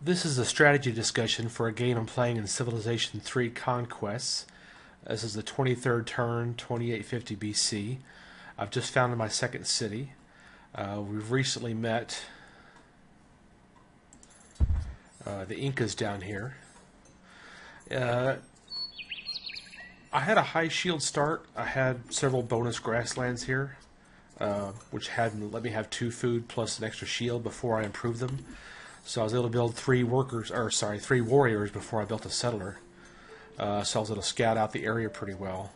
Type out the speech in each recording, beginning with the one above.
This is a strategy discussion for a game I'm playing in Civilization 3 Conquests. This is the 23rd turn, 2850 BC. I've just founded my second city. We've recently met the Incas down here. I had a high shield start. I had several bonus grasslands here, which had let me have 2 food plus an extra shield before I improved them. So I was able to build 3 warriors before I built a settler. So I was able to scout out the area pretty well.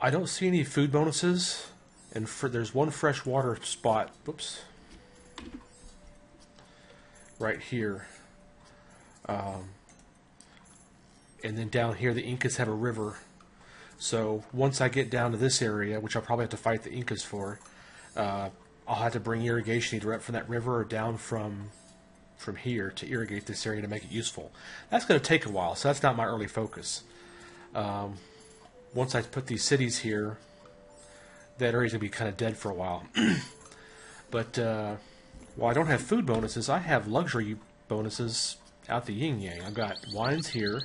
I don't see any food bonuses, and there's one freshwater spot. Whoops. Right here. And then down here, the Incas have a river. So once I get down to this area, which I'll probably have to fight the Incas for, I'll have to bring irrigation either up from that river or down from here to irrigate this area to make it useful. That's going to take a while, so that's not my early focus. Once I put these cities here, that area's going to be kind of dead for a while. But while I don't have food bonuses, I have luxury bonuses out the yin-yang. I've got wines here.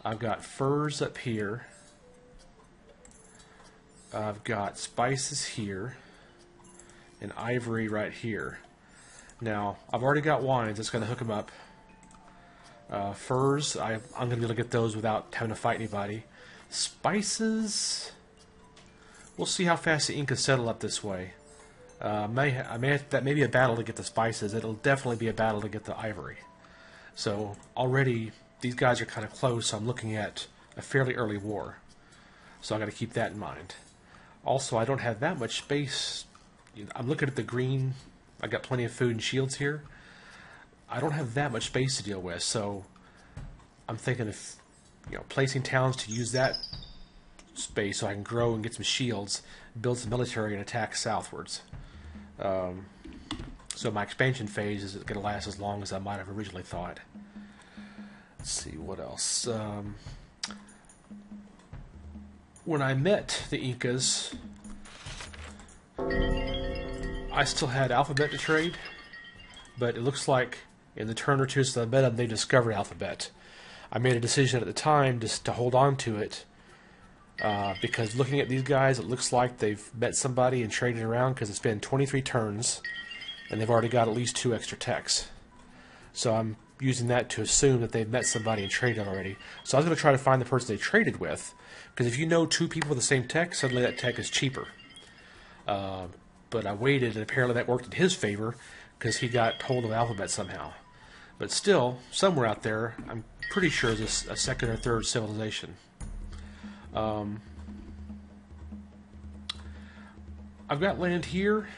I've got furs up here. I've got spices here. And ivory right here. Now, I've already got wines. It's going to hook them up. Furs, I'm going to be able to get those without having to fight anybody. Spices, we'll see how fast the Incas settle up this way. That may be a battle to get the spices. It'll definitely be a battle to get the ivory. So already these guys are kind of close. So I'm looking at a fairly early war. So I got to keep that in mind. Also, I don't have that much space. I'm looking at the green. I got plenty of food and shields here. I don't have that much space to deal with, so I'm thinking of placing towns to use that space so I can grow and get some shields, build some military, and attack southwards. So my expansion phase is going to last as long as I might have originally thought. Let's see what else. When I met the Incas, I still had alphabet to trade, but it looks like in the turn or two since I met them, they discovered alphabet. I made a decision at the time just to hold on to it because looking at these guys, it looks like they've met somebody and traded around because it's been 23 turns and they've already got at least 2 extra techs. So I'm using that to assume that they've met somebody and traded already. So I was going to try to find the person they traded with, because if you know 2 people with the same tech, suddenly that tech is cheaper. But I waited, and apparently that worked in his favor because he got hold of alphabet somehow. But still, somewhere out there, I'm pretty sure it's a second or third civilization. I've got land here,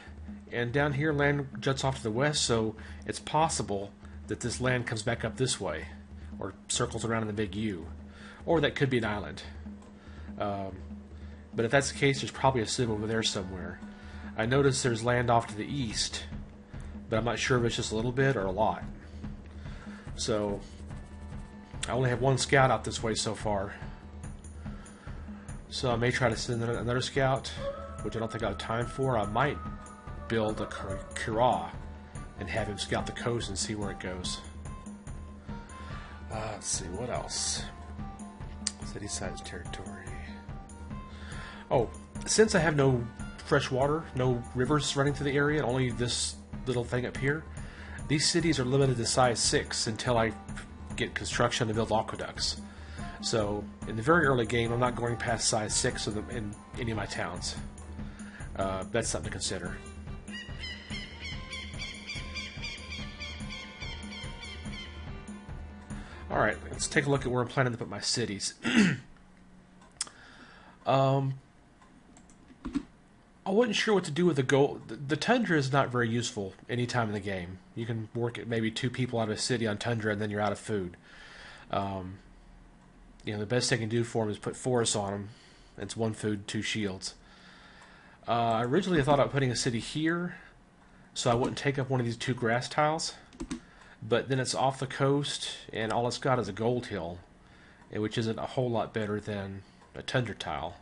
and down here land juts off to the west, so it's possible that this land comes back up this way, or circles around in the big U. Or that could be an island. But if that's the case, there's probably a civ over there somewhere. I noticed there's land off to the east, but I'm not sure if it's just a little bit or a lot. So, I only have 1 scout out this way so far. So I may try to send another scout, which I don't think I have time for. I might build a Kira and have him scout the coast and see where it goes. Let's see, what else? City size territory. Oh, since I have no fresh water, no rivers running through the area, only this little thing up here, these cities are limited to size 6 until I get construction to build aqueducts. So in the very early game, I'm not going past size 6 in any of my towns. That's something to consider. Alright, let's take a look at where I'm planning to put my cities. I wasn't sure what to do with the gold. The tundra is not very useful any time in the game. You can work at maybe 2 people out of a city on tundra and then you're out of food. The best they can do for them is put forests on them. It's 1 food, 2 shields. Originally I thought about putting a city here so I wouldn't take up one of these 2 grass tiles. But then it's off the coast and all it's got is a gold hill, which isn't a whole lot better than a tundra tile,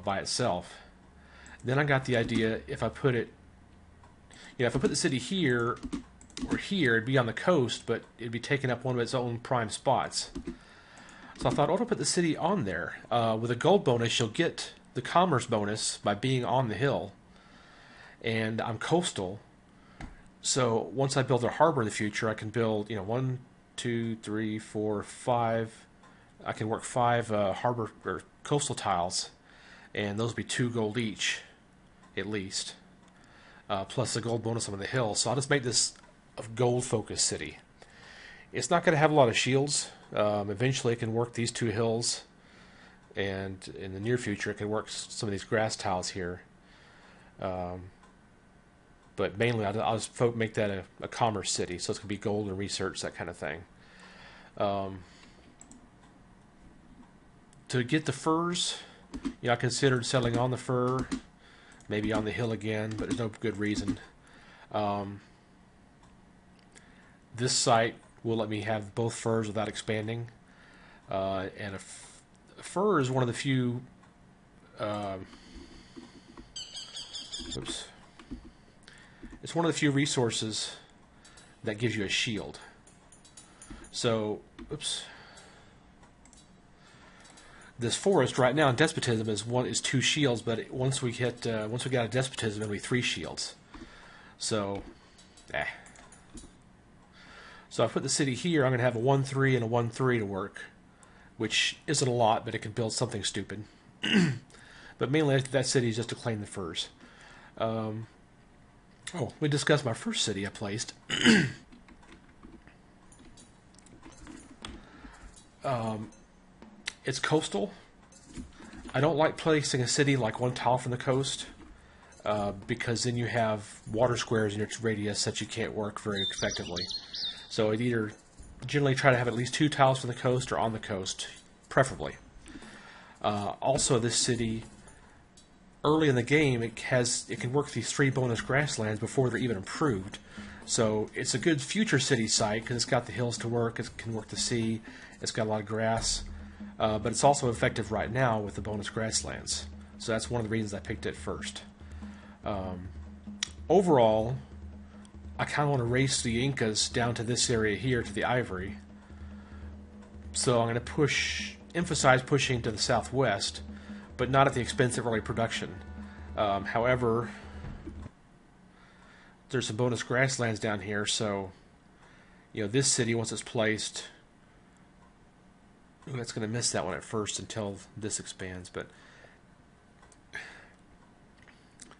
by itself. Then I got the idea, if I put it, You know, if I put the city here or here, it'd be on the coast, but it'd be taking up one of its own prime spots. So I thought, oh, I'll put the city on there. With a gold bonus, you'll get the commerce bonus by being on the hill. And I'm coastal. So once I build a harbor in the future, I can build, 1, 2, 3, 4, 5. I can work 5 harbor or coastal tiles. And those will be 2 gold each, at least. Plus the gold bonus on the hill. So I'll just make this a gold-focused city. It's not going to have a lot of shields. Eventually it can work these 2 hills, and in the near future it can work some of these grass tiles here. But mainly I'll just make that a commerce city, so it's going to be gold and research, that kind of thing. To get the furs, I considered settling on the fur, maybe on the hill again, but there's no good reason. This site will let me have both furs without expanding, and a fur is one of the few it's one of the few resources that gives you a shield. So this forest right now in despotism is 2 shields, but once we get out of despotism, it'll be 3 shields. So So I put the city here. I'm going to have a 1-3 and a 1-3 to work, which isn't a lot, but it can build something stupid. But mainly that city is just to claim the furs. Let me discuss my first city I placed. It's coastal. I don't like placing a city like 1 tile from the coast, because then you have water squares in its radius that you can't work very effectively. So I'd either generally try to have at least 2 tiles from the coast or on the coast, preferably. Also, this city, early in the game, it can work these 3 bonus grasslands before they're even improved. So it's a good future city site because it's got the hills to work, it can work the sea, it's got a lot of grass, but it's also effective right now with the bonus grasslands. So that's one of the reasons I picked it first. Overall, I kind of want to race the Incas down to this area here, to the Ivory. So I'm going to emphasize pushing to the southwest, but not at the expense of early production. However, there's some bonus grasslands down here, so this city, once it's placed, that's going to miss that one at first until this expands, but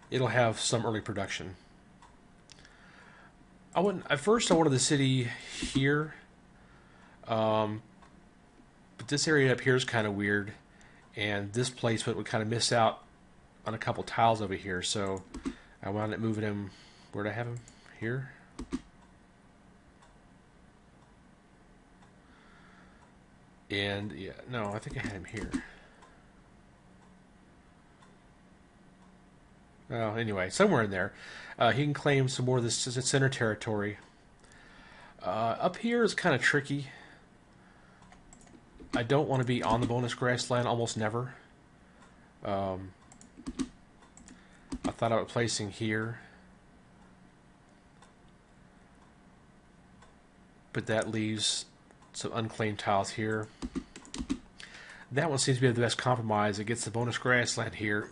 it'll have some early production. At first I wanted the city here, but this area up here is kind of weird, and this placement would kind of miss out on a couple tiles over here, so I wound up moving him. Where'd I have him? Here? And I think I had him here. Well, anyway, somewhere in there. He can claim some more of this center territory. Up here is kind of tricky. I don't want to be on the bonus grassland, almost never. I thought about placing here, but that leaves some unclaimed tiles here. That one seems to be the best compromise. It gets the bonus grassland here.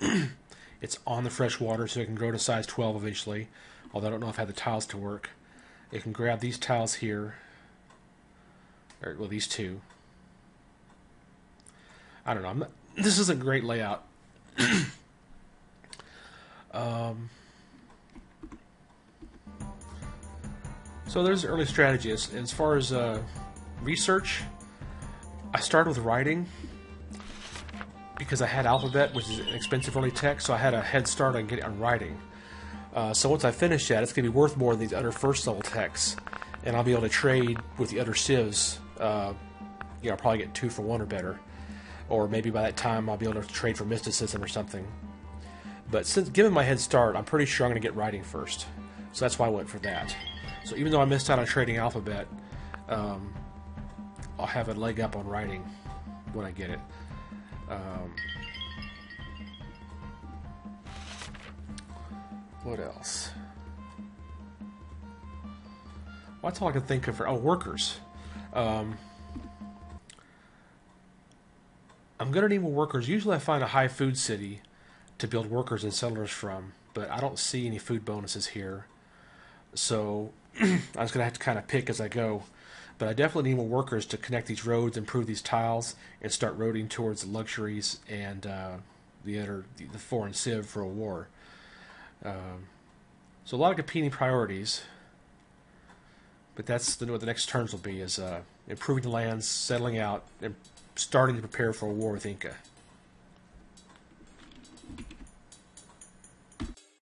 It's on the fresh water, so it can grow to size 12 eventually, although I don't know if I have the tiles to work. It can grab these tiles here, or these 2. I don't know. This isn't a great layout. So there's the early strategy. As far as research, I started with writing because I had alphabet, which is an expensive early tech, so I had a head start on writing. So once I finish that, it's going to be worth more than these other first level techs, and I'll be able to trade with the other civs. I'll probably get 2 for 1 or better, or maybe by that time I'll be able to trade for mysticism or something. But given my head start, I'm pretty sure I'm going to get writing first, so that's why I went for that. So even though I missed out on trading alphabet, I'll have a leg up on writing when I get it. What else? Well, that's all I can think of for workers. I'm going to need more workers. Usually I find a high food city to build workers and settlers from, but I don't see any food bonuses here. So I was going to have to kind of pick as I go. But I definitely need more workers to connect these roads, improve these tiles, and start roading towards the luxuries and the foreign civ for a war. So a lot of competing priorities. But that's what the next turns will be, is improving the lands, settling out, and starting to prepare for a war with Inca.